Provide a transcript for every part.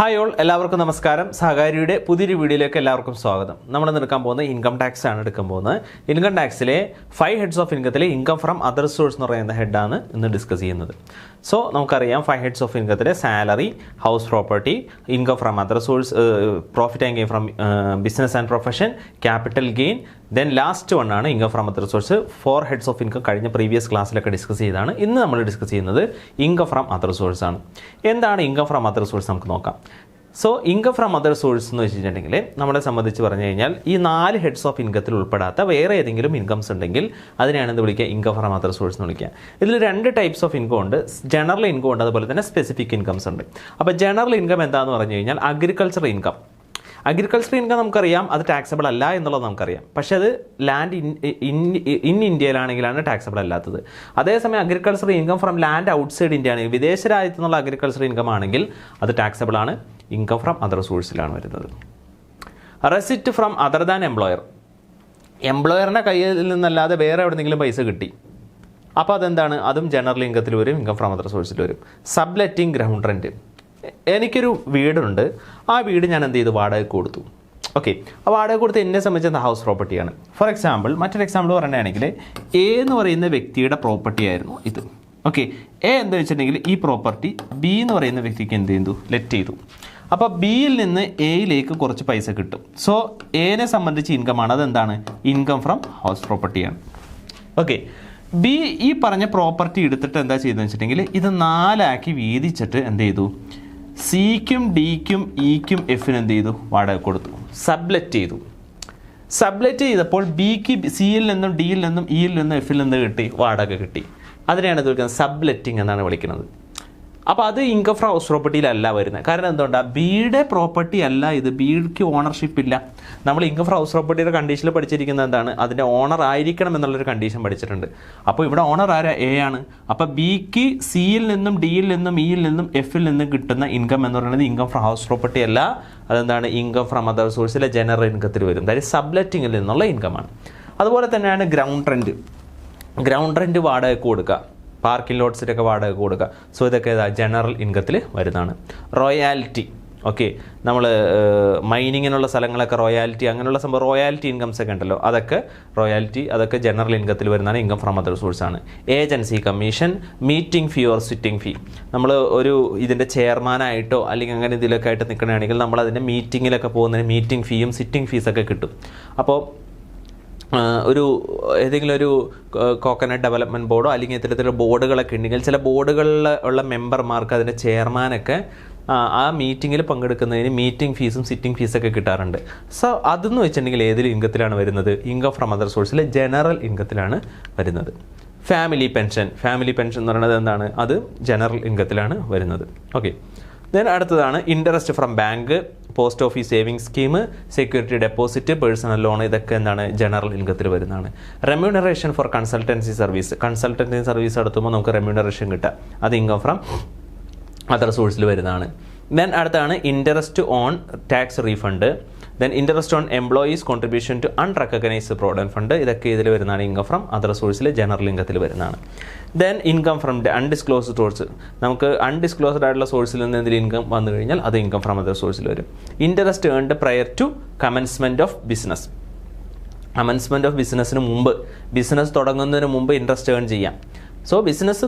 Hi all, എല്ലാവർക്കും നമസ്കാരം. സഹകാരിയുടെ പുതിയൊരു വീഡിയോയിലേക്ക് എല്ലാവർക്കും സ്വാഗതം. നമ്മൾ എടുക്കാൻ പോകുന്നത് ഇൻകം ടാക്സ് ആണ് എടുക്കാൻ പോകുന്നത്. ഇൻകം ടാക്സിലെ 5 ഹെഡ്സ് ഓഫ് ഇൻകത്തിലെ ഇൻകം ഫ്രം അതർ സോഴ്സ് എന്ന് പറയുന്ന ഹെഡാണ് ഇന്ന് ഡിസ്കസ് ചെയ്യുന്നത്. സോ നമുക്കറിയാം 5 ഹെഡ്സ് ഓഫ് ഇൻകത്തിലെ salary, house property, income from other source, profit and gain from business and profession, capital gain, then last one ആണ് income from other source. 4 heads of income കഴിഞ്ഞ previous ക്ലാസ്സിലൊക്കെ discuss ചെയ്താണ്. ഇന്ന് നമ്മൾ discuss ചെയ്യുന്നത് income from other source ആണ്. എന്താണ് income from other source നമുക്ക് നോക്കാം. So income from other source എന്ന് വെച്ചിട്ടുണ്ടെങ്കിൽ നമ്മളെ സംബന്ധിച്ച് പറഞ്ഞു കഴിഞ്ഞാൽ ഈ 4 ഹെഡ്സ് ഓഫ് ഇൻകത്തിൽ ഉൾപ്പെടാത്ത വേറെ ഏതെങ്കിലും ഇൻകംസ് ഉണ്ടെങ്കിൽ അതിനെയാണ് എന്ത് വിളിക്കുക, ഇൻകം ഫ്രം അതർ സോഴ്സ് എന്ന് വിളിക്കുക. ഇതിൽ 2 ടൈപ്സ് ഓഫ് ഇൻകം ഉണ്ട്. ജനറൽ ഇൻകം ഉണ്ട്, അതുപോലെ തന്നെ സ്പെസിഫിക് ഇൻകംസ് ഉണ്ട്. അപ്പോൾ ജനറൽ ഇൻകം എന്താണെന്ന് പറഞ്ഞു കഴിഞ്ഞാൽ അഗ്രികൾച്ചർ ഇൻകം. അഗ്രികൾച്ചർ ഇൻകം നമുക്കറിയാം, അത് ടാക്സബിൾ അല്ല എന്നുള്ളത് നമുക്കറിയാം. പക്ഷേ അത് ലാൻഡ് ഇൻ ഇന്ത്യയിലാണെങ്കിലാണ് ടാക്സബിൾ അല്ലാത്തത്. അതേസമയം agriculture income from land outside India ആണെങ്കിൽ, വിദേശ രാജ്യത്തു നിന്നുള്ള അഗ്രികൾച്ചർ ഇൻകം ആണെങ്കിൽ അത് ടാക്സബിൾ ആണ്, ഇൻകം ഫ്രം അതർ സോഴ്സിലാണ് വരുന്നത്. Receipt from other than employer. എംപ്ലോയറിൻ്റെ കയ്യിൽ നിന്നല്ലാതെ വേറെ എവിടെയെങ്കിലും പൈസ കിട്ടി, അപ്പോൾ അതെന്താണ്, അതും ജനറൽ ഇൻകത്തിൽ വരും, ഇൻകം ഫ്രം അതർ സോഴ്സിൽ വരും. Subletting ground rent. എനിക്കൊരു വീടുണ്ട്, ആ വീട് ഞാൻ എന്ത് ചെയ്തു, വാടകയ്ക്ക് കൊടുത്തു. ഓക്കെ, ആ വാടക കൊടുത്ത് എന്നെ സംബന്ധിച്ച് ഹൗസ് പ്രോപ്പർട്ടിയാണ്. ഫോർ എക്സാമ്പിൾ, മറ്റൊരു എക്സാമ്പിൾ പറയുകയാണെങ്കിൽ എ എന്ന് പറയുന്ന വ്യക്തിയുടെ പ്രോപ്പർട്ടി ആയിരുന്നു ഇത്. ഓക്കെ, എ എന്താ വെച്ചിട്ടുണ്ടെങ്കിൽ ഈ പ്രോപ്പർട്ടി ബി എന്ന് പറയുന്ന വ്യക്തിക്ക് എന്ത് ചെയ്തു, ലെറ്റ് ചെയ്തു. അപ്പോൾ ബിയിൽ നിന്ന് എയിലേക്ക് കുറച്ച് പൈസ കിട്ടും. സോ എനെ സംബന്ധിച്ച് ഇൻകമാണ്, അതെന്താണ്, ഇൻകം ഫ്രം ഹൗസ് പ്രോപ്പർട്ടിയാണ്. ഓക്കെ, ബി ഈ പറഞ്ഞ പ്രോപ്പർട്ടി എടുത്തിട്ട് എന്താ ചെയ്തതെന്ന് വെച്ചിട്ടുണ്ടെങ്കിൽ ഇത് 4 ആക്കി വീതിച്ചിട്ട് എന്ത് ചെയ്തു, സിക്കും ഡിക്കും ഇക്കും എഫിനും എന്ത് ചെയ്തു, വാടക കൊടുത്തു, സബ്ലെറ്റ് ചെയ്തു. സബ്ലെറ്റ് ചെയ്തപ്പോൾ ബിക്ക് സിയിൽ നിന്നും ഡിയിൽ നിന്നും ഇയിൽ നിന്നും എഫിൽ നിന്ന് കിട്ടി, വാടക കിട്ടി. അതിനെയാണ് ഇത് വിളിക്കുന്നത്, സബ്ലെറ്റിംഗ് എന്നാണ് വിളിക്കുന്നത്. അപ്പോൾ അത് ഇൻകം ഫ്രം ഹൗസ് പ്രോപ്പർട്ടിയിലല്ല വരുന്നത്. കാരണം എന്തുകൊണ്ടാണ്, ബിയുടെ പ്രോപ്പർട്ടി അല്ല ഇത്, ബിക്ക് ഓണർഷിപ്പ് ഇല്ല. നമ്മൾ ഇൻകം ഫ്രം ഹൗസ് പ്രോപ്പർട്ടിയുടെ കണ്ടീഷനിൽ പഠിച്ചിരിക്കുന്നത് എന്താണ്, അതിൻ്റെ ഓണർ ആയിരിക്കണം എന്നുള്ളൊരു കണ്ടീഷൻ പഠിച്ചിട്ടുണ്ട്. അപ്പോൾ ഇവിടെ ഓണർ ആരാ, എ ആണ്. അപ്പോൾ ബിക്ക് സിയിൽ നിന്നും ഡിയിൽ നിന്നും ഇയിൽ നിന്നും എഫിൽ നിന്നും കിട്ടുന്ന ഇൻകം എന്ന് പറയുന്നത് ഇൻകം ഫ്രം ഹൗസ് പ്രോപ്പർട്ടി അല്ല, അതെന്താണ്, ഇൻകം ഫ്രം അതർ സോഴ്സിലെ ജനറൽ ഇൻകത്തിൽ വരും. അതായത് സബ്ലെറ്റിങ്ങിൽ നിന്നുള്ള ഇൻകമാണ്. അതുപോലെ തന്നെയാണ് ഗ്രൗണ്ട് റെൻറ്റ്. ഗ്രൗണ്ട് റെൻറ്റ് വാടകയ്ക്ക് കൊടുക്കുക, പാർക്കിംഗ് ലോട്ട്സിലൊക്കെ വാടക കൊടുക്കുക. സോ ഇതൊക്കെ ജനറൽ ഇൻകത്തിൽ വരുന്നതാണ്. റോയാലിറ്റി. ഓക്കെ, നമ്മൾ മൈനിങ്ങിനുള്ള സ്ഥലങ്ങളൊക്കെ റോയാലിറ്റി, അങ്ങനെയുള്ള സംഭവം റോയാലിറ്റി ഇൻകംസ് ഒക്കെ ഉണ്ടല്ലോ, അതൊക്കെ റോയാലിറ്റി, അതൊക്കെ ജനറൽ ഇൻകത്തിൽ വരുന്നതാണ്, ഇൻകം ഫ്രം അതർ സോഴ്സാണ്. Agency commission, meeting fee or sitting fee. നമ്മൾ ഒരു ഇതിൻ്റെ ചെയർമാനായിട്ടോ അല്ലെങ്കിൽ അങ്ങനെ ഇതിലൊക്കെ ആയിട്ട് നിൽക്കണമെങ്കിൽ നമ്മൾ അതിൻ്റെ മീറ്റിങ്ങിലൊക്കെ പോകുന്നതിന് മീറ്റിംഗ് ഫീയും സിറ്റിംഗ് ഫീസൊക്കെ കിട്ടും. അപ്പോൾ ഒരു ഏതെങ്കിലും ഒരു കോക്കനട്ട് ഡെവലപ്മെൻറ്റ് ബോർഡോ അല്ലെങ്കിൽ ഇത്തരത്തിലുള്ള ബോർഡുകളൊക്കെ ഉണ്ടെങ്കിൽ ചില ബോർഡുകളിൽ ഉള്ള മെമ്പർമാർക്ക് അതിൻ്റെ ചെയർമാനൊക്കെ ആ മീറ്റിങ്ങിൽ പങ്കെടുക്കുന്നതിന് മീറ്റിംഗ് ഫീസും സിറ്റിംഗ് ഫീസൊക്കെ കിട്ടാറുണ്ട്. സോ അതെന്ന് വെച്ചിട്ടുണ്ടെങ്കിൽ ഏതിൽ ഇൻകത്തിലാണ് വരുന്നത്, ഇൻകം ഫ്രം അതർ സോഴ്സിലെ ജനറൽ ഇൻകത്തിലാണ് വരുന്നത്. Family pension. ഫാമിലി പെൻഷൻ എന്ന് പറയുന്നത് എന്താണ്, അത് ജനറൽ ഇൻകത്തിലാണ് വരുന്നത്. ഓക്കെ, ദെൻ അടുത്തതാണ് interest from bank, post office saving scheme, security deposit, personal loan, ഇതൊക്കെ എന്താണ്, ജനറൽ ഇൻകത്തിൽ വരുന്നതാണ്. Remuneration for consultancy service. Consultancy service നടത്തുമ്പോൾ നമുക്ക് റെമ്യൂണറേഷൻ കിട്ടുക, അത് ഇൻകം ഫ്രം അതർ സോഴ്സിൽ വരുന്നതാണ്. ദെൻ അടുത്താണ് interest on tax refund, then interest on employees contribution to unrecognised provident fund, ഇതൊക്കെ ഇതിൽ വരുന്നതാണ്, ഇൻകം ഫ്രം അതർ സോഴ്സിൽ ജനറൽ ഇൻകത്തിൽ വരുന്നതാണ്. Then income from undisclosed source. നമുക്ക് അൺഡിസ്ക്ലോസ്ഡ് ആയിട്ടുള്ള സോഴ്സിൽ നിന്ന് എന്തെങ്കിലും ഇൻകം വന്നു കഴിഞ്ഞാൽ അത് ഇൻകം ഫ്രം അതർ സോഴ്സിൽ വരും. Interest earned prior to commencement of business. Commencement of ബിസിനസ്സിന് മുമ്പ്, ബിസിനസ് തുടങ്ങുന്നതിന് മുമ്പ് ഇൻട്രസ്റ്റ് ഏൺ ചെയ്യാം. സോ ബിസിനസ്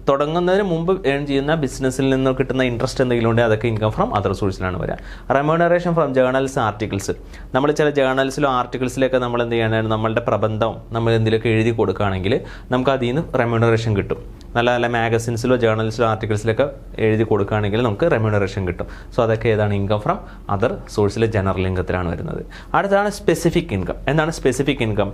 തുടങ്ങുന്നതിന് മുമ്പ് ഏൺ ചെയ്യുന്ന ബിസിനസ്സിൽ നിന്ന് കിട്ടുന്ന ഇൻട്രസ്റ്റ് എന്തെങ്കിലും ഉണ്ടെങ്കിൽ അതൊക്കെ ഇൻകം ഫ്രം അതർ സോഴ്സിലാണ് വരിക. Remuneration from journals, articles. നമ്മൾ ചില ജേർണൽസിലോ ആർട്ടിക്കിൾസിലൊക്കെ നമ്മൾ എന്ത് ചെയ്യാനാണ്, നമ്മളുടെ പ്രബന്ധം നമ്മൾ എന്തെങ്കിലുമൊക്കെ എഴുതി കൊടുക്കുകയാണെങ്കിൽ നമുക്ക് അതിൽ നിന്ന് റെമ്യൂണറേഷൻ കിട്ടും. നല്ല നല്ല മാഗസിൻസിലോ ജേർണൽസിലോ ആർട്ടിക്കിൾസിലൊക്കെ എഴുതി കൊടുക്കുകയാണെങ്കിൽ നമുക്ക് റെമ്യൂണറേഷൻ കിട്ടും. സോ അതൊക്കെ ഏതാണ്, ഇൻകം ഫ്രം അതർ സോഴ്സിലെ ജനറൽ ഇൻകത്തിലാണ് വരുന്നത്. അടുത്താണ് സ്പെസിഫിക് ഇൻകം. എന്താണ് specific income?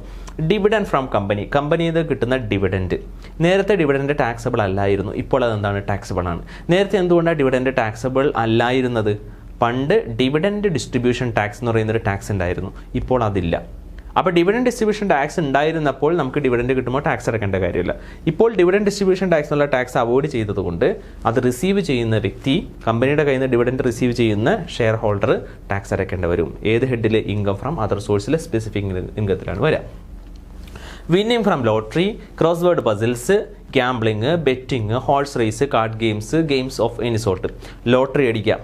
Dividend from company. കമ്പനിയിൽ നിന്ന് കിട്ടുന്ന ഡിവിഡൻഡ്. നേരത്തെ ഡിവിഡൻഡ് ടാക്സബിൾ അല്ലായിരുന്നു, ഇപ്പോൾ അതെന്താണ്, ടാക്സബിൾ ആണ്. നേരത്തെ എന്തുകൊണ്ടാണ് ഡിവിഡൻഡ് ടാക്സബിൾ അല്ലായിരുന്നത്? പണ്ട് ഡിവിഡൻഡ് ഡിസ്ട്രിബ്യൂഷൻ ടാക്സ് എന്ന് പറയുന്നൊരു ടാക്സ് ഉണ്ടായിരുന്നു, ഇപ്പോൾ അതില്ല. അപ്പോൾ ഡിവിഡൻഡ് ഡിസ്ട്രിബ്യൂഷൻ ടാക്സ് ഉണ്ടായിരുന്നപ്പോൾ നമുക്ക് ഡിവിഡൻഡ് കിട്ടുമ്പോൾ ടാക്സ് അടയ്ക്കേണ്ട കാര്യമില്ല. ഇപ്പോൾ ഡിവിഡൻഡ് ഡിസ്ട്രിബ്യൂഷൻ ടാക്സ് എന്നുള്ള ടാക്സ് അവോയ്ഡ് ചെയ്തതുകൊണ്ട് അത് റിസീവ് ചെയ്യുന്ന വ്യക്തി, കമ്പനിയുടെ കയ്യിൽ നിന്ന് ഡിവിഡൻഡ് റിസീവ് ചെയ്യുന്ന ഷെയർ ഹോൾഡർ ടാക്സ് അടയ്ക്കേണ്ടി വരും. ഏത് ഹെഡിൽ, ഇൻകം ഫ്രം അതർ സോഴ്സിലെ സ്പെസിഫിക് ഇൻകത്തിലാണ് വരിക. Winning from lottery, crossword puzzles, gambling, betting, horse race, card games, games of any sort. Lottery അടിക്കുക,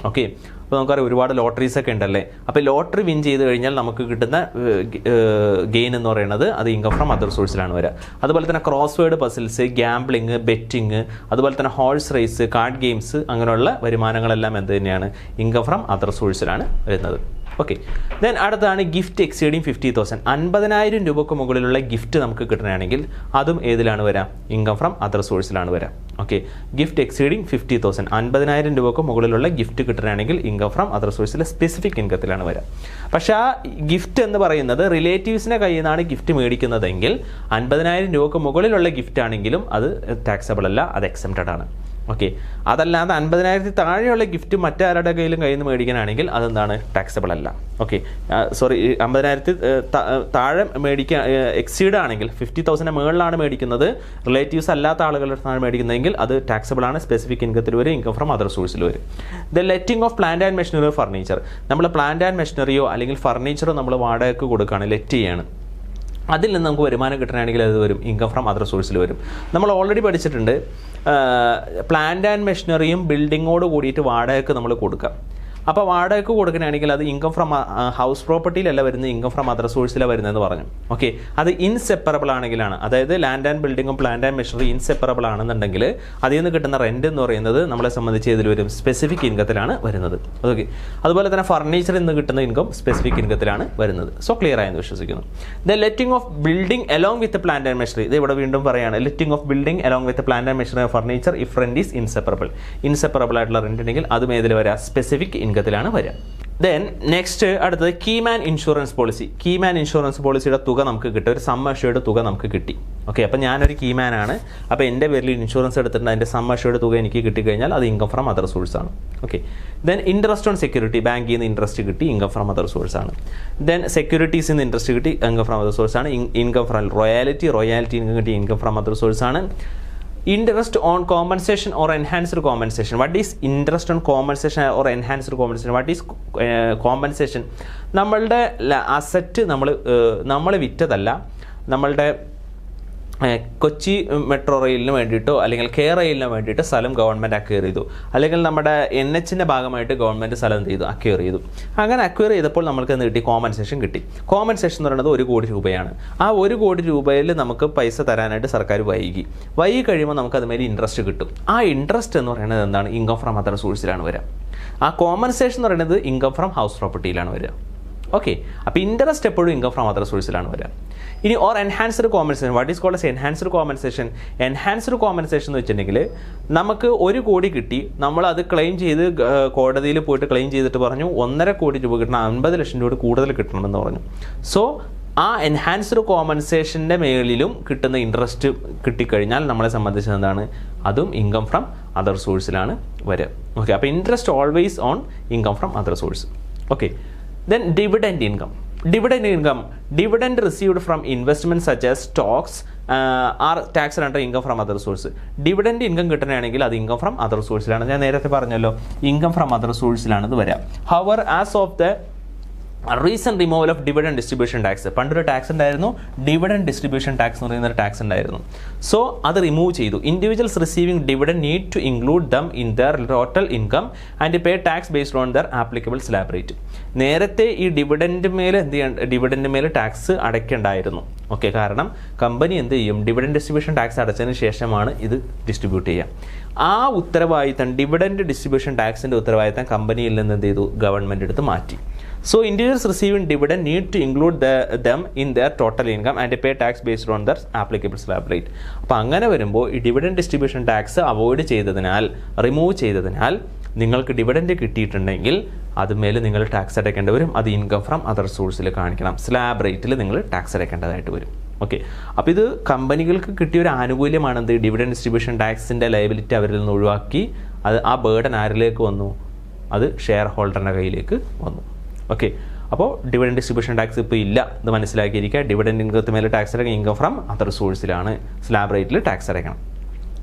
ഓക്കെ, അപ്പോൾ നമുക്കറിയാം ഒരുപാട് ലോട്ടറീസൊക്കെ ഉണ്ടല്ലേ. അപ്പോൾ ലോട്ടറി വിൻ ചെയ്ത് കഴിഞ്ഞാൽ നമുക്ക് കിട്ടുന്ന ഗെയിൻ എന്ന് പറയുന്നത് അത് ഇൻകം ഫ്രം അതർ സോഴ്സിലാണ് വരിക. അതുപോലെ തന്നെ crossword puzzles, gambling, betting, അതുപോലെ തന്നെ ഹോഴ്സ് റേസ്, കാർഡ് ഗെയിംസ്, അങ്ങനെയുള്ള വരുമാനങ്ങളെല്ലാം എന്ത് തന്നെയാണ് ഇൻകം ഫ്രം അതർ സോഴ്സിലാണ് വരുന്നത്. ഓക്കെ, ദെൻ അടുത്താണ് ഗിഫ്റ്റ് എക്സീഡിങ് 50,000. 50,000 രൂപക്ക് മുകളിലുള്ള ഗിഫ്റ്റ് നമുക്ക് കിട്ടണമെങ്കിൽ അതും ഏതിലാണ് വരാം? ഇൻകം ഫ്രം അതർ സോഴ്സിലാണ് വരാം. ഓക്കെ, ഗിഫ്റ്റ് എക്സീഡിങ് 50,000, 50,000 രൂപക്ക് മുകളിലുള്ള ഗിഫ്റ്റ് കിട്ടണമെങ്കിൽ ഇൻകം ഫ്രം അതർ സോഴ്സിലെ സ്പെസിഫിക് ഇൻകത്തിലാണ് വരാം. പക്ഷേ ആ ഗിഫ്റ്റ് എന്ന് പറയുന്നത് റിലേറ്റീവ്സിൻ്റെ കയ്യിൽ നിന്നാണ് ഗിഫ്റ്റ് മേടിക്കുന്നതെങ്കിൽ 50,000 രൂപക്ക് മുകളിലുള്ള ഗിഫ്റ്റ് ആണെങ്കിലും അത് ടാക്സബിൾ അല്ല, അത് എക്സംപ്റ്റഡ് ആണ്. ഓക്കെ, അതല്ലാതെ 50,000 താഴെയുള്ള ഗിഫ്റ്റ് മറ്റാരുടെ കയ്യിലും കയ്യിൽ നിന്ന് മേടിക്കാനാണെങ്കിൽ അതെന്താണ്? ടാക്സബിൾ അല്ല. ഓക്കെ, സോറി, 50,000 താഴെ മേടിക്കാൻ എക്സീഡ് ആണെങ്കിൽ 50,000 മുകളിലാണ് മേടിക്കുന്നത്, റിലേറ്റീവ്സ് അല്ലാത്ത ആളുകളുടെ അടുത്താണ് മേടിക്കുന്നതെങ്കിൽ അത് ടാക്സബിൾ ആണ്, സ്പെസിഫിക് ഇൻകത്തിൽ വരും, ഇൻകം ഫ്രം അതർ സോഴ്സിൽ വരും. The letting of plant and machinery furniture. നമ്മൾ പ്ലാന്റ് ആൻഡ് മെഷീനറിയോ അല്ലെങ്കിൽ ഫർണിച്ചറോ നമ്മൾ വാടകയ്ക്ക് കൊടുക്കുകയാണ്, ലെറ്റ് ചെയ്യാണ്, അതിൽ നിന്ന് നമുക്ക് വരുമാനം കിട്ടണമെങ്കിൽ അത് വരും, ഇൻകം ഫ്രം അതർ സോഴ്സിൽ വരും. നമ്മൾ ഓൾറെഡി പഠിച്ചിട്ടുണ്ട്, പ്ലാന്റ് ആൻഡ് മെഷീനറിയും ബിൽഡിങ്ങോട് കൂടിയിട്ട് വാടകയ്ക്ക് നമ്മൾ കൊടുക്കാം. അപ്പോൾ വാടകയ്ക്ക് കൊടുക്കണമെങ്കിൽ അത് ഇൻകം ഫ്രം ഹൗസ് പ്രോപ്പർട്ടിയിലല്ല വരുന്നത്, ഇൻകം ഫ്രം അതർ സോഴ്സിലാണ് വരുന്നതെന്ന് പറഞ്ഞു. ഓക്കെ, അത് ഇൻസെപ്പറബിൾ ആണെങ്കിലാണ്, അതായത് ലാൻഡ് ആൻഡ് ബിൽഡിങ്ങും പ്ലാന്റ് ആൻഡ് മെഷീനറി ഇൻസെപ്പറബിൾ ആണെന്നുണ്ടെങ്കിൽ അതിൽ നിന്ന് കിട്ടുന്ന റെൻറ്റ് എന്ന് പറയുന്നത് നമ്മളെ സംബന്ധിച്ച് ഇതിൽ വരും, സ്പെസിഫിക് ഇൻകത്തിലാണ് വരുന്നത്. ഓക്കെ, അതുപോലെ തന്നെ ഫർണിച്ചറിൽ നിന്ന് കിട്ടുന്ന ഇൻകം സ്പെസിഫിക് ഇൻകത്തിലാണ് വരുന്നത്. സോ ക്ലിയർ ആയെന്ന് വിശ്വസിക്കുന്നു. The letting of building along with plant and machinery, ഇത് ഇവിടെ വീണ്ടും പറയാണ്, letting of building along with plant and machinery furniture if rent is inseparable. Inseparable ആയിട്ടുള്ള റെന്റ് ഉണ്ടെങ്കിൽ അതും ഏതിൽ വരാം? സ്പെസിഫിക് ഇൻകത്തിലാണ് വരിക. ദെൻ നെക്സ്റ്റ് അടുത്തത് key man insurance policy. Key man insurance പോളിസിയുടെ തുക നമുക്ക് കിട്ടും, ഒരു സം അഷ്വേർഡ് തുക നമുക്ക് കിട്ടി. ഓക്കെ, അപ്പോൾ ഞാനൊരു കീമാൻ ആണ്, അപ്പോൾ എൻ്റെ പേരിൽ ഇൻഷുറൻസ് എടുത്തിട്ടുണ്ട്, അതിൻ്റെ സം അഷ്വേർഡ് തുക എനിക്ക് കിട്ടിക്കഴിഞ്ഞാൽ അത് ഇൻകം ഫ്രം അതർ സോഴ്സ് ആണ്. Okay, then interest on security, ബാങ്കിൽ നിന്ന് ഇൻട്രസ്റ്റ് കിട്ടി, ഇൻകം ഫ്രം അതർ സോഴ്സ് ആണ്. ദെൻ സെക്യൂരിറ്റീസിൽ നിന്ന് ഇൻട്രസ്റ്റ് കിട്ടി, ഇൻകം ഫ്രം അതർ സോഴ്സ് ആണ്. ഇൻകം ഫ്രം റോയാലിറ്റി ഇൻകം കിട്ടി, ഇൻകം ഫ്രം അതർ സോഴ്സ് ആണ്. Interest on compensation or enhanced compensation. What is interest on compensation or enhanced compensation? What is compensation? നമ്മളുടെ asset നമ്മൾ വിറ്റതല്ല, നമ്മളുടെ Kochi metro റെയിലിന് വേണ്ടിയിട്ടോ അല്ലെങ്കിൽ K റെയിലിന് വേണ്ടിയിട്ട് സ്ഥലം government acquire ചെയ്തു, അല്ലെങ്കിൽ നമ്മുടെ NHൻ്റെ ഭാഗമായിട്ട് ഗവൺമെൻറ് സ്ഥലം എന്ത് ചെയ്തു? അക്വയർ ചെയ്തു. അങ്ങനെ അക്വയർ ചെയ്തപ്പോൾ നമുക്ക് എന്ത് കിട്ടി? കോമ്പൻസേഷൻ കിട്ടി. കോമ്പൻസേഷൻ എന്ന് പറയുന്നത് 1 കോടി രൂപയാണ്. ആ 1 കോടി രൂപയിൽ നമുക്ക് പൈസ തരാനായിട്ട് സർക്കാർ വൈകി കഴിയുമ്പോൾ നമുക്ക് അതുമേൽ ഇൻട്രസ്റ്റ് കിട്ടും. ആ ഇൻട്രസ്റ്റ് എന്ന് പറയുന്നത് എന്താണ്? ഇൻകം ഫ്രം അതർ സോഴ്സിലാണ് വരിക. ആ കോമ്പൻസേഷൻ എന്ന് പറയുന്നത് ഇൻകം ഫ്രം ഹൗസ് പ്രോപ്പർട്ടിയിലാണ് വരിക. ഓക്കെ, അപ്പോൾ ഇൻട്രസ്റ്റ് എപ്പോഴും ഇൻകം ഫ്രം അതർ സോഴ്സിലാണ് വരിക. ഇനി or enhanced compensation. What is called as enhanced compensation? Enhanced compensation എന്ന് വെച്ചിട്ടുണ്ടെങ്കിൽ നമുക്ക് 1 കോടി കിട്ടി, നമ്മളത് ക്ലെയിം ചെയ്ത് കോടതിയിൽ പോയിട്ട് ക്ലെയിം ചെയ്തിട്ട് പറഞ്ഞു 1.5 കോടി രൂപ കിട്ടണം, 50 ലക്ഷം രൂപ കൂടുതൽ കിട്ടണമെന്ന് പറഞ്ഞു. സോ ആ എൻഹാൻസ്ഡ് കോമ്പൻസേഷൻ്റെ മേളിലും കിട്ടുന്ന ഇൻട്രസ്റ്റ് കിട്ടിക്കഴിഞ്ഞാൽ നമ്മളെ സംബന്ധിച്ച് എന്താണ്? അതും ഇൻകം ഫ്രം അതർ സോഴ്സിലാണ് വരിക. ഓക്കെ, അപ്പോൾ interest always on income from other source. Okay, then dividend income. Dividend received from investments such as stocks are taxed under income from other source. Dividend income കിട്ടണമെങ്കിൽ അത് income from other sourceലാണ്. ഞാൻ നേരത്തെ പറഞ്ഞല്ലോ, income from other sourceലാണ് ഇത് വരിക. However, as of the recent removal of dividend distribution tax. പണ്ടൊരു tax ഉണ്ടായിരുന്നു, dividend distribution tax എന്ന് പറയുന്ന ഒരു ടാക്സ് ഉണ്ടായിരുന്നു. സോ അത് റിമൂവ് ചെയ്തു. Individuals receiving dividend need to include them in their total income and pay tax based on their applicable slab rate. നേരത്തെ ഈ ഡിവിഡൻഡ് മേൽ ടാക്സ് അടയ്ക്കേണ്ടായിരുന്നു. ഓക്കെ, കാരണം കമ്പനി എന്ത് ചെയ്യും? ഡിവിഡൻഡ് ഡിസ്ട്രിബ്യൂഷൻ ടാക്സ് അടച്ചതിന് ശേഷമാണ് ഇത് ഡിസ്ട്രിബ്യൂട്ട് ചെയ്യുക. ആ ഉത്തരവാദിത്തം, ഡിവിഡൻഡ് ഡിസ്ട്രിബ്യൂഷൻ ടാക്സിൻ്റെ ഉത്തരവാദിത്തം കമ്പനിയിൽ നിന്ന് എന്ത് ചെയ്തു? ഗവൺമെൻറ് എടുത്ത് മാറ്റി. So individuals receiving dividend need to include them in their total income and pay tax based on their applicable slab rate. അപ്പോൾ അങ്ങനെ വരുമ്പോൾ ഈ ഡിവിഡൻഡ് ഡിസ്ട്രിബ്യൂഷൻ ടാക്സ് റിമൂവ് ചെയ്തതിനാൽ നിങ്ങൾക്ക് ഡിവിഡൻഡ് കിട്ടിയിട്ടുണ്ടെങ്കിൽ അതുമേൽ നിങ്ങൾ ടാക്സ് അടയ്ക്കേണ്ടി വരും. അത് ഇൻകം ഫ്രം അതർ സോഴ്സിൽ കാണിക്കണം. സ്ലാബ് റേറ്റിൽ നിങ്ങൾ ടാക്സ് അടയ്ക്കേണ്ടതായിട്ട് വരും. ഓക്കെ, അപ്പോൾ ഇത് കമ്പനികൾക്ക് കിട്ടിയ ഒരു ആനുകൂല്യമാണ്. എന്ത്? ഡിവിഡൻഡ് ഡിസ്ട്രിബ്യൂഷൻ ടാക്സിൻ്റെ ലയബിലിറ്റി അവരിൽ നിന്ന് ഒഴിവാക്കി ആ ബേർഡൻ ആരിലേക്ക് വന്നു? അത് ഷെയർ ഹോൾഡറിൻ്റെ കയ്യിലേക്ക് വന്നു. ഓക്കെ, അപ്പോൾ ഡിവിഡൻഡ് ഡിസ്ട്രിബ്യൂഷൻ ടാക്സ് ഇപ്പോൾ ഇല്ല, ഇത് മനസ്സിലാക്കിയിരിക്കുക. ഡിവിഡൻഡ് ഇൻകത്തിന് മേലെ ടാക്സ് അടയ്ക്കണം, ഇൻകം ഫ്രം അതർ സോഴ്സിലാണ്, സ്ലാബ് റേറ്റിൽ ടാക്സ് അടയ്ക്കണം.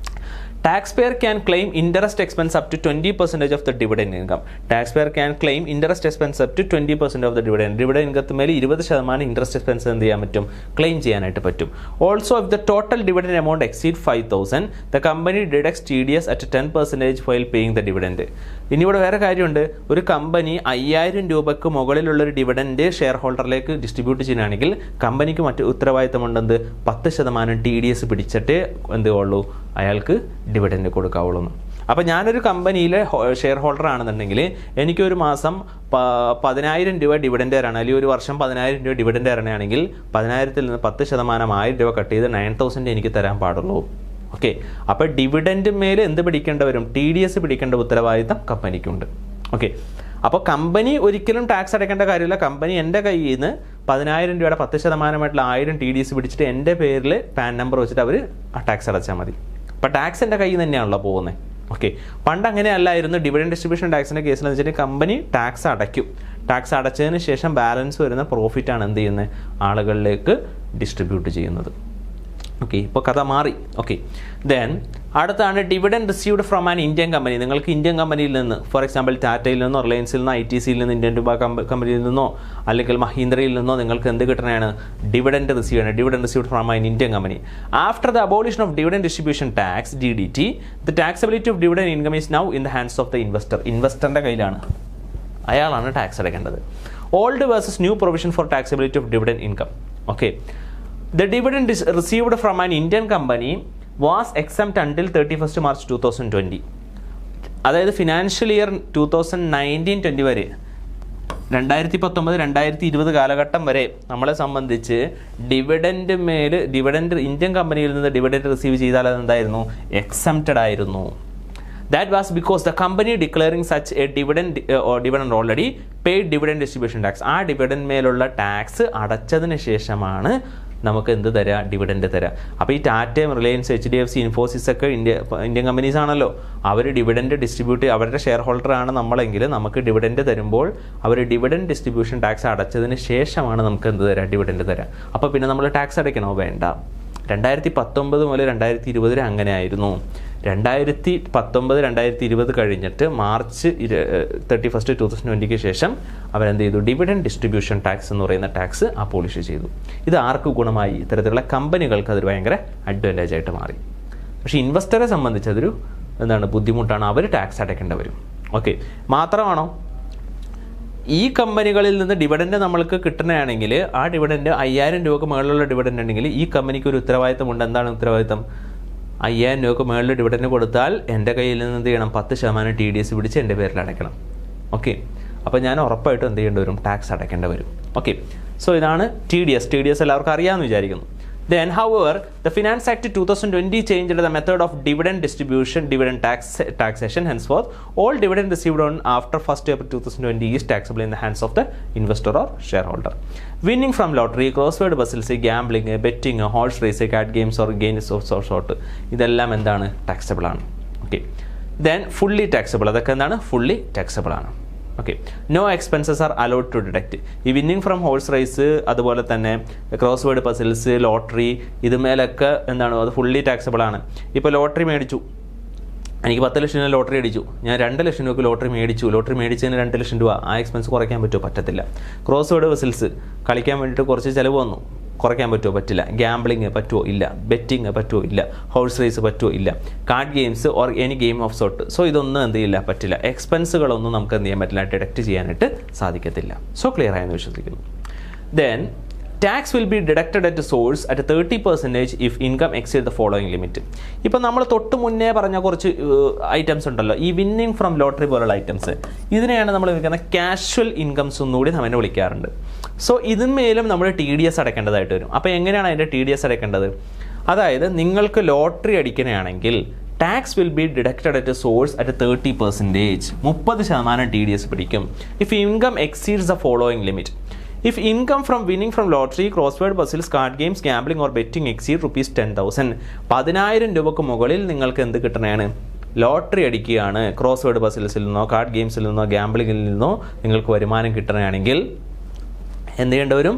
Taxpayer can claim interest expense up to 20% of the dividend income. Taxpayer can claim interest expense up to 20% of the dividend. Dividend income മേലെ 20% interest expense എന്ത് ചെയ്യാൻ പറ്റും, claim ചെയ്യാനായിട്ട് പറ്റും. Also, if the total dividend amount exceed 5,000, the company deducts TDS at 10% while paying the dividend. ഇനി ഇവിടെ വേറെ കാര്യമുണ്ട്. ഒരു കമ്പനി 5,000 രൂപയ്ക്ക് മുകളിലുള്ളൊരു ഡിവിഡൻഡ് ഷെയർ ഹോൾഡറിലേക്ക് ഡിസ്ട്രിബ്യൂട്ട് ചെയ്യുകയാണെങ്കിൽ കമ്പനിക്ക് മറ്റ് ഉത്തരവാദിത്തമുണ്ടെന്ന് 10% TDS പിടിച്ചിട്ടേ എന്ത് ഉള്ളൂ, അയാൾക്ക് ഡിവിഡൻഡ് കൊടുക്കാവുള്ളൂ. അപ്പോൾ ഞാനൊരു കമ്പനിയിലെ ഷെയർ ഹോൾഡർ ആണെന്നുണ്ടെങ്കിൽ എനിക്കൊരു മാസം 10,000 രൂപ ഡിവിഡൻഡ് തരാണ്, അല്ലെങ്കിൽ ഒരു വർഷം 10,000 രൂപ ഡിവിഡൻഡ് തരണയാണെങ്കിൽ 10,000-ൽ നിന്ന് 10% 1,000 രൂപ കട്ട് ചെയ്ത് 9,000 എനിക്ക് തരാൻ പാടുള്ളൂ. ഓക്കെ, അപ്പോൾ ഡിവിഡൻഡ് മേൽ എന്ത് പിടിക്കേണ്ട വരും, TDS പിടിക്കേണ്ട ഉത്തരവാദിത്തം കമ്പനിക്കുണ്ട്. ഓക്കെ, അപ്പോൾ കമ്പനി ഒരിക്കലും ടാക്സ് അടയ്ക്കേണ്ട കാര്യമില്ല. കമ്പനി എൻ്റെ കയ്യിൽ നിന്ന് 10,000 രൂപയുടെ 10%-ആയിട്ടുള്ള 1,000 TDS പിടിച്ചിട്ട് എൻ്റെ പേരിൽ പാൻ നമ്പർ വെച്ചിട്ട് അവർ ആ ടാക്സ് അടച്ചാൽ മതി. അപ്പോൾ ടാക്സ് എൻ്റെ കയ്യിൽ നിന്ന് തന്നെയാണല്ലോ പോകുന്നത്. ഓക്കെ, പണ്ട് അങ്ങനെ അല്ലായിരുന്നു. ഡിവിഡൻഡ് ഡിസ്ട്രിബ്യൂഷൻ ടാക്സിൻ്റെ കേസിൽ എന്ന് വെച്ചിട്ട് കമ്പനി ടാക്സ് അടയ്ക്കും. ടാക്സ് അടച്ചതിന് ശേഷം ബാലൻസ് വരുന്ന പ്രോഫിറ്റാണ് എന്ത് ചെയ്യുന്നത്, ആളുകളിലേക്ക് ഡിസ്ട്രിബ്യൂട്ട് ചെയ്യുന്നത്. ഓക്കെ, ഇപ്പോൾ കഥ മാറി. ഓക്കെ, ദെൻ അടുത്താണ് dividend received from an Indian company. നിങ്ങൾക്ക് ഇന്ത്യൻ കമ്പനിയിൽ നിന്ന്, ഫോർ എക്സാമ്പിൾ ടാറ്റയിൽ നിന്നോ റിലയൻസിൽ നിന്നോ ITCയിൽ നിന്ന്, ഇന്ത്യൻ രൂപ കമ്പനിയിൽ നിന്നോ അല്ലെങ്കിൽ മഹീന്ദ്രയിൽ നിന്നോ നിങ്ങൾക്ക് എന്ത് കിട്ടണതാണ്, ഡിവിഡൻഡ് റിസീവ് ചെയ്യണം. Dividend received from an Indian company. After the abolition of dividend distribution tax DDT, the taxability of dividend income is now in the hands of the investor. ഇൻവെസ്റ്ററിൻ്റെ കയ്യിലാണ്, അയാളാണ് ടാക്സ് അടയ്ക്കേണ്ടത്. Old versus new provision for taxability of dividend income. Okay, the dividend is received from an Indian company was exempt until 31st March 2020. അതായത് financial year 2019-20 വരെ, 2019-2020 കാലഘട്ടം വരെ നമ്മളെ സംബന്ധിച്ച് ഡിവിഡൻഡ് ഇന്ത്യൻ കമ്പനിയിൽ നിന്ന് ഡിവിഡൻഡ് റിസീവ് ചെയ്താൽ അതെന്തായിരുന്നു, എക്സംപ്റ്റഡ് ആയിരുന്നു. That was because the company declaring such a dividend already paid dividend distribution tax. ആ ഡിവിഡൻഡ് മേലുള്ള ടാക്സ് അടച്ചതിന് ശേഷമാണ് നമുക്ക് എന്ത് തരാം, ഡിവിഡൻഡ് തരാം. അപ്പോൾ ഈ ടാറ്റയും റിലയൻസ് HDFC ഇൻഫോസിസ് ഒക്കെ ഇന്ത്യൻ കമ്പനീസ് ആണല്ലോ. അവർ ഡിവിഡൻഡ് ഡിസ്ട്രിബ്യൂട്ട്, അവരുടെ ഷെയർ ഹോൾഡറാണ് നമ്മളെങ്കിൽ നമുക്ക് ഡിവിഡൻഡ് തരുമ്പോൾ അവർ ഡിവിഡൻഡ് ഡിസ്ട്രിബ്യൂഷൻ ടാക്സ് അടച്ചതിന് ശേഷമാണ് നമുക്ക് എന്ത് തരാം, ഡിവിഡൻഡ് തരാം. അപ്പോൾ പിന്നെ നമ്മൾ ടാക്സ് അടയ്ക്കണോ, വേണ്ട. 2019 മുതൽ 2020 അങ്ങനെ ആയിരുന്നു. 2019-2020 കഴിഞ്ഞിട്ട് മാർച്ച് 31st 2020 ശേഷം അവരെന്ത് ചെയ്തു, ഡിവിഡൻഡ് ഡിസ്ട്രിബ്യൂഷൻ ടാക്സ് എന്ന് പറയുന്ന ടാക്സ് അബോളിഷ് ചെയ്തു. ഇത് ആർക്ക് ഗുണമായി, ഇത്തരത്തിലുള്ള കമ്പനികൾക്ക് അതൊരു ഭയങ്കര അഡ്വാൻറ്റേജ് ആയിട്ട് മാറി. പക്ഷേ ഇൻവെസ്റ്ററെ സംബന്ധിച്ച് അതൊരു ബുദ്ധിമുട്ടാണ്, അവർ ടാക്സ് അടയ്ക്കേണ്ടി വരും. ഓക്കെ, മാത്രമാണോ ഈ കമ്പനികളിൽ നിന്ന് ഡിവിഡൻഡ് നമ്മൾക്ക് കിട്ടുന്നതാണെങ്കിൽ ആ ഡിവിഡൻഡ് 5,000 രൂപക്ക് മുകളിലുള്ള ഡിവിഡൻഡ് ഉണ്ടെങ്കിൽ ഈ കമ്പനിക്ക് ഒരു ഉത്തരവാദിത്തമുണ്ട്. എന്താണ് ഉത്തരവാദിത്തം, 5,000 രൂപക്ക് മുകളിൽ ഡിവിഡൻഡ് കൊടുത്താൽ എൻ്റെ കയ്യിൽ നിന്ന് എന്ത് ചെയ്യണം, 10% TDS പിടിച്ച് എൻ്റെ പേരിൽ അടയ്ക്കണം. ഓക്കെ, അപ്പോൾ ഞാൻ ഉറപ്പായിട്ടും എന്ത് ചെയ്യേണ്ടി വരും, ടാക്സ് അടയ്ക്കേണ്ടി വരും. ഓക്കെ, സോ ഇതാണ് TDS എല്ലാവർക്കും അറിയാമെന്ന് വിചാരിക്കുന്നു. Then, however, the Finance Act 2020 changed the method of dividend taxation. Henceforth, all dividend received on after 1st April 2020 is taxable in the hands of the investor or shareholder. Winning from lottery, crossword puzzles, gambling, betting, horse race, card games or gains of sort, ഇതെല്ലാം എന്താണ്, taxable ആണ്. Okay. Then, fully taxable. അതൊക്കെ എന്താണ്, fully taxable ആണ്. Okay, no expenses are allowed to deduct. ഈ winning from horse race, അതുപോലെ തന്നെ crossword puzzles, lottery, ഇതുമേലൊക്കെ എന്താണ്, അത് ഫുള്ളി ടാക്സബിൾ ആണ്. ഇപ്പോൾ ലോട്ടറി മേടിച്ചു, എനിക്ക് 10 ലക്ഷം രൂപ ലോട്ടറി അടിച്ചു, ഞാൻ 2 ലക്ഷം രൂപയ്ക്ക് ലോട്ടറി മേടിച്ചതിന് 2 ലക്ഷം രൂപ, ആ എക്സ്പെൻസ് കുറയ്ക്കാൻ പറ്റുമോ, പറ്റത്തില്ല. ക്രോസ് വേർഡ് പസിൽസ് കളിക്കാൻ വേണ്ടിയിട്ട് കുറച്ച് ചിലവ് വന്നു, കുറയ്ക്കാൻ പറ്റുമോ, പറ്റില്ല. ഗാംബ്ലിങ് പറ്റുമോ, ഇല്ല. ബെറ്റിങ് പറ്റുമോ, ഇല്ല. ഹോഴ്സ് റേസ് പറ്റുമോ, ഇല്ല. Card games or any game of sort, so ഇതൊന്നും എന്ത് ചെയ്യില്ല, പറ്റില്ല. എക്സ്പെൻസുകളൊന്നും നമുക്ക് എന്ത് ചെയ്യാൻ പറ്റില്ല, ഡിഡക്റ്റ് ചെയ്യാനായിട്ട് സാധിക്കത്തില്ല. സോ ക്ലിയർ ആയെന്ന് വിശ്വസിക്കുന്നു. Then tax will be deducted at source at 30% if income exceed the following limit. ഇപ്പം നമ്മൾ തൊട്ട് മുന്നേ പറഞ്ഞ കുറച്ച് ഐറ്റംസ് ഉണ്ടല്ലോ, ഈ വിന്നിങ് ഫ്രം ലോട്ടറി പോലുള്ള ഐറ്റംസ്, ഇതിനെയാണ് നമ്മൾ വിളിക്കുന്നത് കാഷ്വൽ ഇൻകംസ് എന്നുകൂടി നമ്മൾ വിളിക്കാറുണ്ട്. സോ ഇതിന്മേലും നമ്മൾ TDS അടയ്ക്കേണ്ടതായിട്ട് വരും. അപ്പോൾ എങ്ങനെയാണ് അതിൻ്റെ TDS അടയ്ക്കേണ്ടത്? അതായത് നിങ്ങൾക്ക് ലോട്ടറി അടിക്കണമെങ്കിൽ tax will be deducted at source at 30%, 30% TDS പിടിക്കും. If income exceeds the following limit. If income from winning from lottery, crossword puzzles, card games, gambling or betting exceed ₹10,000, 10,000 രൂപക്ക് മുകളിൽ നിങ്ങൾക്ക് എന്ത് കിട്ടണതാണ്, ലോട്ടറി അടിക്കുകയാണ്, ക്രോസ് വേർഡ് പസിൽസിൽ നിന്നോ card ഗെയിംസിൽ നിന്നോ ഗാംബ്ലിങ്ങിൽ നിന്നോ നിങ്ങൾക്ക് വരുമാനം കിട്ടണമെങ്കിൽ എന്ത് ചെയ്യേണ്ടി വരും,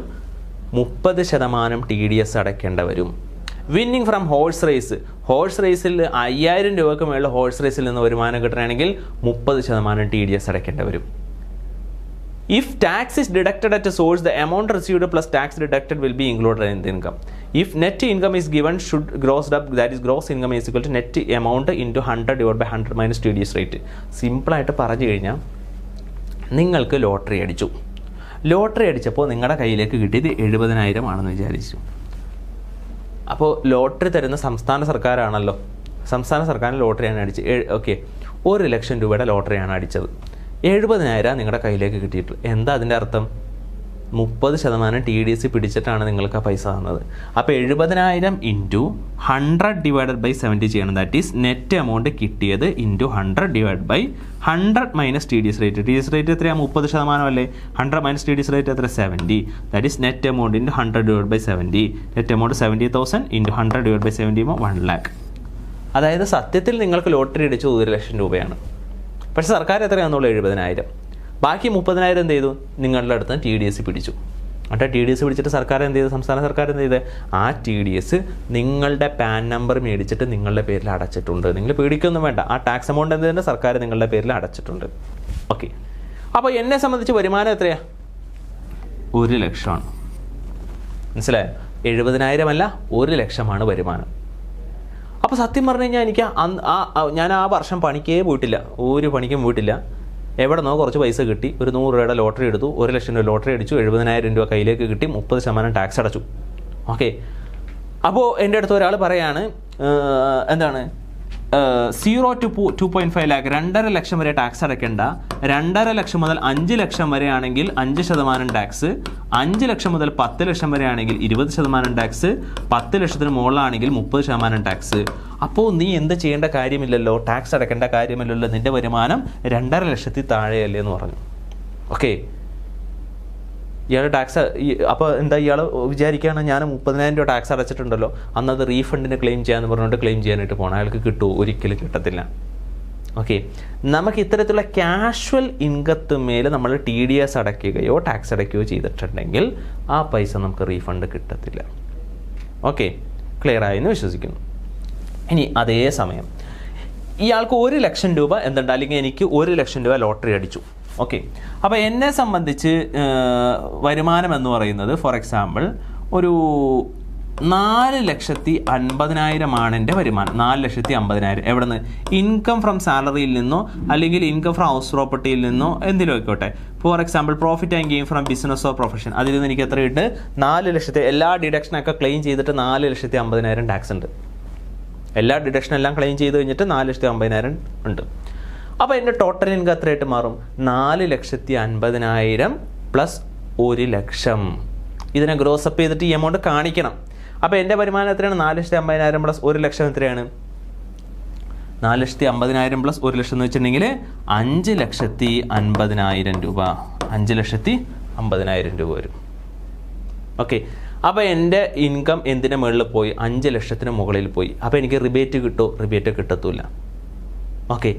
30% TDS അടയ്ക്കേണ്ടി വരും. വിന്നിങ് ഫ്രം ഹോഴ്സ് റേസിൽ 5000 രൂപയ്ക്ക് മേളിൽ ഹോഴ്സ് റേസിൽ നിന്ന് വരുമാനം കിട്ടണമെങ്കിൽ 30% TDS അടയ്ക്കേണ്ടി വരും. If tax is deducted at a source, the amount received plus tax deducted will be included in the income. If net income is given, should grossed up, that is gross income is equal to net amount into 100 divided by 100 minus TDS rate. Simple ആയിട്ട് പറഞ്ഞു കഴിഞ്ഞാൽ നിങ്ങൾക്ക് lottery അടിച്ചപ്പോൾ നിങ്ങളുടെ കയ്യിലേക്ക് കിട്ടിയത് 70,000 ആണെന്ന് വിചാരിച്ചു. അപ്പോൾ ലോട്ടറി തരുന്ന സംസ്ഥാന സർക്കാരാണല്ലോ, സംസ്ഥാന സർക്കാരിന് ലോട്ടറിയാണ് അടിച്ചത്. ഓക്കെ, 1 ലക്ഷം രൂപയുടെ ലോട്ടറിയാണ് അടിച്ചത്. 70,000 നിങ്ങളുടെ കയ്യിലേക്ക് കിട്ടിയിട്ട് എന്താ അതിൻ്റെ അർത്ഥം? 30% TDS പിടിച്ചിട്ടാണ് നിങ്ങൾക്ക് ആ പൈസ തന്നത്. അപ്പോൾ 70,000 ഇൻറ്റു 100 ഡിവൈഡഡ് ബൈ 70 ചെയ്യണം. ദാറ്റ് ഈസ് നെറ്റ് എമൗണ്ട് കിട്ടിയത് into 100 divide by 100 minus TDS rate. TDS rate എത്രയാണ്? 30% അല്ലേ? 100 മൈനസ് TDS റേറ്റ് എത്ര? 70. That is net amount into 100 divide by 70. Net amount 70,000 into 100 divide by 70 1 lakh. അതായത് സത്യത്തിൽ നിങ്ങൾക്ക് lottery അടിച്ചത് 1 ലക്ഷം രൂപയാണ്. പക്ഷേ സർക്കാർ എത്രയാണെന്നുള്ളൂ? 70,000. ബാക്കി 30,000 എന്ത് ചെയ്തു? നിങ്ങളുടെ അടുത്ത് TDS പിടിച്ചു. എന്നിട്ട് TDS പിടിച്ചിട്ട് സർക്കാർ എന്ത് ചെയ്തു? സംസ്ഥാന സർക്കാർ എന്ത് ചെയ്ത്? ആ TDS നിങ്ങളുടെ പാൻ നമ്പർ മേടിച്ചിട്ട് നിങ്ങളുടെ പേരിൽ അടച്ചിട്ടുണ്ട്. നിങ്ങൾ പേടിക്കൊന്നും വേണ്ട, ആ ടാക്സ് എമൗണ്ട് എന്ത് തന്നെ സർക്കാർ നിങ്ങളുടെ പേരിൽ അടച്ചിട്ടുണ്ട്. ഓക്കെ, അപ്പോൾ എന്നെ സംബന്ധിച്ച് വരുമാനം എത്രയാണ്? 1 ലക്ഷമാണ്. മനസ്സിലായോ? 70,000 അല്ല, 1 ലക്ഷമാണ് വരുമാനം. അപ്പോൾ സത്യം പറഞ്ഞു കഴിഞ്ഞാൽ ഞാൻ ആ വർഷം പണിക്കേ പോയിട്ടില്ല, ഒരു പണിക്കും പോയിട്ടില്ല. എവിടെ നിന്നോ കുറച്ച് പൈസ കിട്ടി, ഒരു 100 രൂപയുടെ ലോട്ടറി എടുത്തു, 1 ലക്ഷം രൂപ ലോട്ടറി അടിച്ചു, 70,000 രൂപ കയ്യിലേക്ക് കിട്ടി, 30% ടാക്സ് അടച്ചു. ഓക്കെ, അപ്പോൾ എൻ്റെ അടുത്ത് ഒരാൾ പറയാണ് എന്താണ് 0 to 2.5 lakh 2.5 ലക്ഷം വരെ ടാക്സ് അടയ്ക്കേണ്ട, 2.5 ലക്ഷം മുതൽ 5 ലക്ഷം വരെ ആണെങ്കിൽ 5% ടാക്സ്, 5 ലക്ഷം മുതൽ 10 ലക്ഷം വരെ ആണെങ്കിൽ 20% ടാക്സ്, 10 ലക്ഷത്തിന് മുകളിലാണെങ്കിൽ 30% ടാക്സ്. അപ്പോൾ നീ എന്ത് ചെയ്യേണ്ട കാര്യമില്ലല്ലോ, ടാക്സ് അടയ്ക്കേണ്ട കാര്യമില്ലല്ലോ, നിൻ്റെ വരുമാനം 2.5 ലക്ഷത്തിൽ താഴെയല്ലേ എന്ന് പറഞ്ഞു. ഓക്കെ, ഇയാൾ ടാക്സ് അപ്പോൾ എന്താ ഇയാൾ വിചാരിക്കുകയാണ് ഞാൻ 30,000 രൂപ ടാക്സ് അടച്ചിട്ടുണ്ടല്ലോ, അന്നത് റീഫണ്ടിന് ക്ലെയിം ചെയ്യാമെന്ന് പറഞ്ഞുകൊണ്ട് ക്ലെയിം ചെയ്യാനായിട്ട് പോകണം. അയാൾക്ക് കിട്ടുമോ? ഒരിക്കലും കിട്ടത്തില്ല. ഓക്കെ, നമുക്ക് ഇത്തരത്തിലുള്ള ക്യാഷ്വൽ ഇൻകത്തുമേൽ നമ്മൾ TDS അടയ്ക്കുകയോ ടാക്സ് അടയ്ക്കുകയോ ചെയ്തിട്ടുണ്ടെങ്കിൽ ആ പൈസ നമുക്ക് റീഫണ്ട് കിട്ടത്തില്ല. ഓക്കെ, ക്ലിയർ ആയെന്ന് വിശ്വസിക്കുന്നു. ഇനി അതേ സമയം ഇയാൾക്ക് 1 ലക്ഷം രൂപ എന്തുണ്ട്, അല്ലെങ്കിൽ എനിക്ക് 1 ലക്ഷം രൂപ ലോട്ടറി അടിച്ചു. ഓക്കെ, അപ്പോൾ എന്നെ സംബന്ധിച്ച് വരുമാനം എന്ന് പറയുന്നത് ഫോർ എക്സാമ്പിൾ ഒരു 4,50,000 ആണ് എൻ്റെ വരുമാനം. 4,50,000 എവിടെ നിന്ന്? ഇൻകം ഫ്രം സാലറിയിൽ നിന്നോ അല്ലെങ്കിൽ ഇൻകം ഫ്രം ഹൗസ് പ്രോപ്പർട്ടിയിൽ നിന്നോ എന്തെങ്കിലും ആയിക്കോട്ടെ. For example profit and gain from business or profession, അതിൽ നിന്ന് എനിക്ക് എത്ര കിട്ട്? 4 ലക്ഷത്തി എല്ലാ ഡിഡക്ഷനൊക്കെ ക്ലെയിം ചെയ്തിട്ട് 4,50,000 ടാക്സ് ഉണ്ട്. എല്ലാ ഡിഡക്ഷനെല്ലാം ക്ലെയിം ചെയ്ത് കഴിഞ്ഞിട്ട് 4,50,000 ഉണ്ട്. അപ്പോൾ എൻ്റെ ടോട്ടൽ ഇൻകം എത്രയായിട്ട് മാറും? 4,50,000 പ്ലസ് 1 ലക്ഷം. ഇതിനെ ഗ്രോസ് അപ്പ് ചെയ്തിട്ട് ഈ എമൗണ്ട് കാണിക്കണം. അപ്പോൾ എൻ്റെ വരുമാനം എത്രയാണ്? 4,50,000 പ്ലസ് 1 ലക്ഷം എത്രയാണ്? 4,50,000 പ്ലസ് 1 ലക്ഷം എന്ന് വെച്ചിട്ടുണ്ടെങ്കിൽ 5,50,000 രൂപ. 5,50,000 രൂപ വരും. ഓക്കെ, അപ്പോൾ എൻ്റെ ഇൻകം എന്തിൻ്റെ മുകളിൽ പോയി? 5 ലക്ഷത്തിന് മുകളിൽ പോയി. അപ്പോൾ എനിക്ക് റിബേറ്റ് കിട്ടുമോ? റിബേറ്റ് കിട്ടത്തില്ല. ഓക്കെ,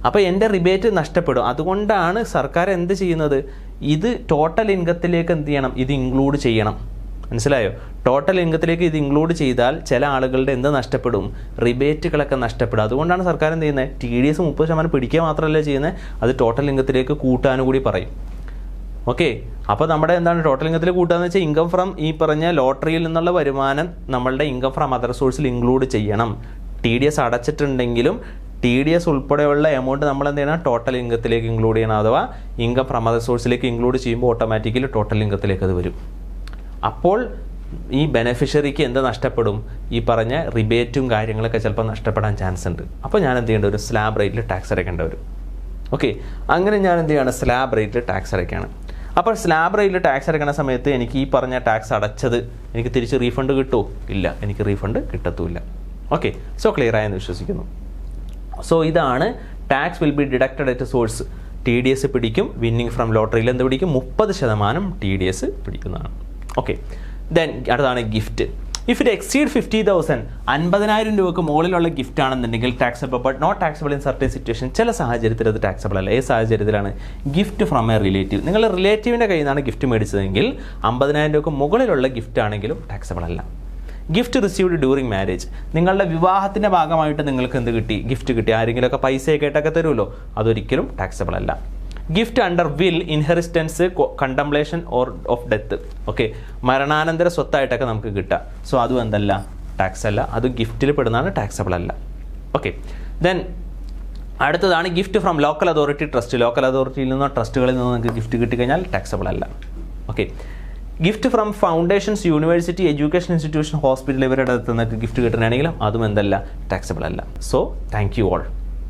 അപ്പോൾ എൻ്റെ റിബേറ്റ് നഷ്ടപ്പെടും. അതുകൊണ്ടാണ് സർക്കാർ എന്ത് ചെയ്യുന്നത്? ഇത് ടോട്ടൽ ഇൻകത്തിലേക്ക് എന്ത് ചെയ്യണം? ഇത് ഇൻക്ലൂഡ് ചെയ്യണം. മനസ്സിലായോ? ടോട്ടൽ ഇൻകത്തിലേക്ക് ഇത് ഇൻക്ലൂഡ് ചെയ്താൽ ചില ആളുകളുടെ എന്ത് നഷ്ടപ്പെടും? റിബേറ്റുകളൊക്കെ നഷ്ടപ്പെടും. അതുകൊണ്ടാണ് സർക്കാർ എന്ത് ചെയ്യുന്നത്? TDS 30% പിടിക്കുക മാത്രമല്ല ചെയ്യുന്നത്, അത് ടോട്ടൽ ഇൻകത്തിലേക്ക് കൂട്ടാനും കൂടി പറയും. ഓക്കെ, അപ്പോൾ നമ്മുടെ എന്താണ് ടോട്ടൽ ഇൻകത്തിൽ കൂട്ടുകയെന്ന് വെച്ചാൽ ഇൻകം ഫ്രം ഈ പറഞ്ഞ ലോട്ടറിയിൽ നിന്നുള്ള വരുമാനം നമ്മളുടെ ഇൻകം ഫ്രം അതർ സോഴ്സിൽ ഇൻക്ലൂഡ് ചെയ്യണം. TDS അടച്ചിട്ടുണ്ടെങ്കിലും TDS ഉൾപ്പെടെയുള്ള എമൗണ്ട് നമ്മൾ എന്ത് ചെയ്യണം? ടോട്ടൽ ഇൻകത്തിലേക്ക് ഇൻക്ലൂഡ് ചെയ്യണം. അഥവാ ഇൻകം ഫ്രം അതർ സോഴ്സിലേക്ക് ഇൻക്ലൂഡ് ചെയ്യുമ്പോൾ ഓട്ടോമാറ്റിക്കലി ടോട്ടൽ ഇൻകത്തിലേക്ക് അത് വരും. അപ്പോൾ ഈ ബെനഫിഷ്യറിക്ക് എന്ത് നഷ്ടപ്പെടും? ഈ പറഞ്ഞ റിബേറ്റും കാര്യങ്ങളൊക്കെ ചിലപ്പോൾ നഷ്ടപ്പെടാൻ ചാൻസ് ഉണ്ട്. അപ്പോൾ ഞാൻ എന്ത് ചെയ്യേണ്ട വരും? സ്ലാബ് റേറ്റിൽ ടാക്സ് അടയ്ക്കേണ്ടി വരും. ഓക്കെ, അങ്ങനെ ഞാൻ എന്ത് ചെയ്യണം? സ്ലാബ് റേറ്റിൽ ടാക്സ് അടയ്ക്കുകയാണ്. അപ്പോൾ സ്ലാബ് റേറ്റിൽ ടാക്സ് അടയ്ക്കുന്ന സമയത്ത് എനിക്ക് ഈ പറഞ്ഞ ടാക്സ് അടച്ചത് എനിക്ക് തിരിച്ച് റീഫണ്ട് കിട്ടുമോ? ഇല്ല, എനിക്ക് റീഫണ്ട് കിട്ടത്തുമില്ല. ഓക്കെ, സോ ക്ലിയർ ആയെന്ന് വിശ്വസിക്കുന്നു. സോ ഇതാണ് tax will be deducted at source. TDS പിടിക്കും. വിന്നിങ് ഫ്രം ലോട്ടറിയിൽ എന്ത് പിടിക്കും? 30% TDS പിടിക്കുന്നതാണ്. ഓക്കെ, ദെൻ അടുത്താണ് ഗിഫ്റ്റ്. ഇഫ് ഇറ്റ് എക്സീഡ് 50,000 50,000 രൂപയ്ക്ക് മുകളിലുള്ള ഗിഫ്റ്റ് ആണെന്നുണ്ടെങ്കിൽ taxable, but not taxable in certain situation. ചില സാഹചര്യത്തിൽ അത് ടാക്സബിൾ അല്ല. ഏത് സാഹചര്യത്തിലാണ്? Gift from a relative. നിങ്ങൾ റിലേറ്റീവിൻ്റെ കയ്യിൽ നിന്നാണ് ഗിഫ്റ്റ് മേടിച്ചതെങ്കിൽ 50,000 രൂപയ്ക്ക് മുകളിലുള്ള ഗിഫ്റ്റ് ആണെങ്കിലും ടാക്സബിൾ അല്ല. ഗിഫ്റ്റ് റിസീവ്ഡ് ഡ്യൂറിങ് മാരേജ്, നിങ്ങളുടെ വിവാഹത്തിൻ്റെ ഭാഗമായിട്ട് നിങ്ങൾക്ക് എന്ത് കിട്ടി, ഗിഫ്റ്റ് കിട്ടി, ആരെങ്കിലുമൊക്കെ പൈസയൊക്കെ ആയിട്ടൊക്കെ തരുമല്ലോ, അതൊരിക്കലും ടാക്സബിൾ അല്ല. Gift under will, inheritance, contemplation or of death, okay, മരണാനന്തര സ്വത്തായിട്ടൊക്കെ നമുക്ക് കിട്ടാം. സോ അതും എന്തല്ല, ടാക്സ് അല്ല, അത് ഗിഫ്റ്റിൽ പെടുന്നതാണ്, ടാക്സബിൾ അല്ല. ഓക്കെ, ദെൻ അടുത്തതാണ് gift from local authority trust. Local അതോറിറ്റിയിൽ നിന്നോ ട്രസ്റ്റുകളിൽ നിന്നോ നിങ്ങൾക്ക് ഗിഫ്റ്റ് കിട്ടിക്കഴിഞ്ഞാൽ ടാക്സബിൾ അല്ല. Okay, gift from foundations, university, education institution, hospital, ഇവരുടെ അടുത്ത് നിന്നൊക്കെ ഗിഫ്റ്റ് കിട്ടുകയാണെങ്കിലും അതും എന്തല്ല, ടാക്സബിൾ അല്ല. So thank you all.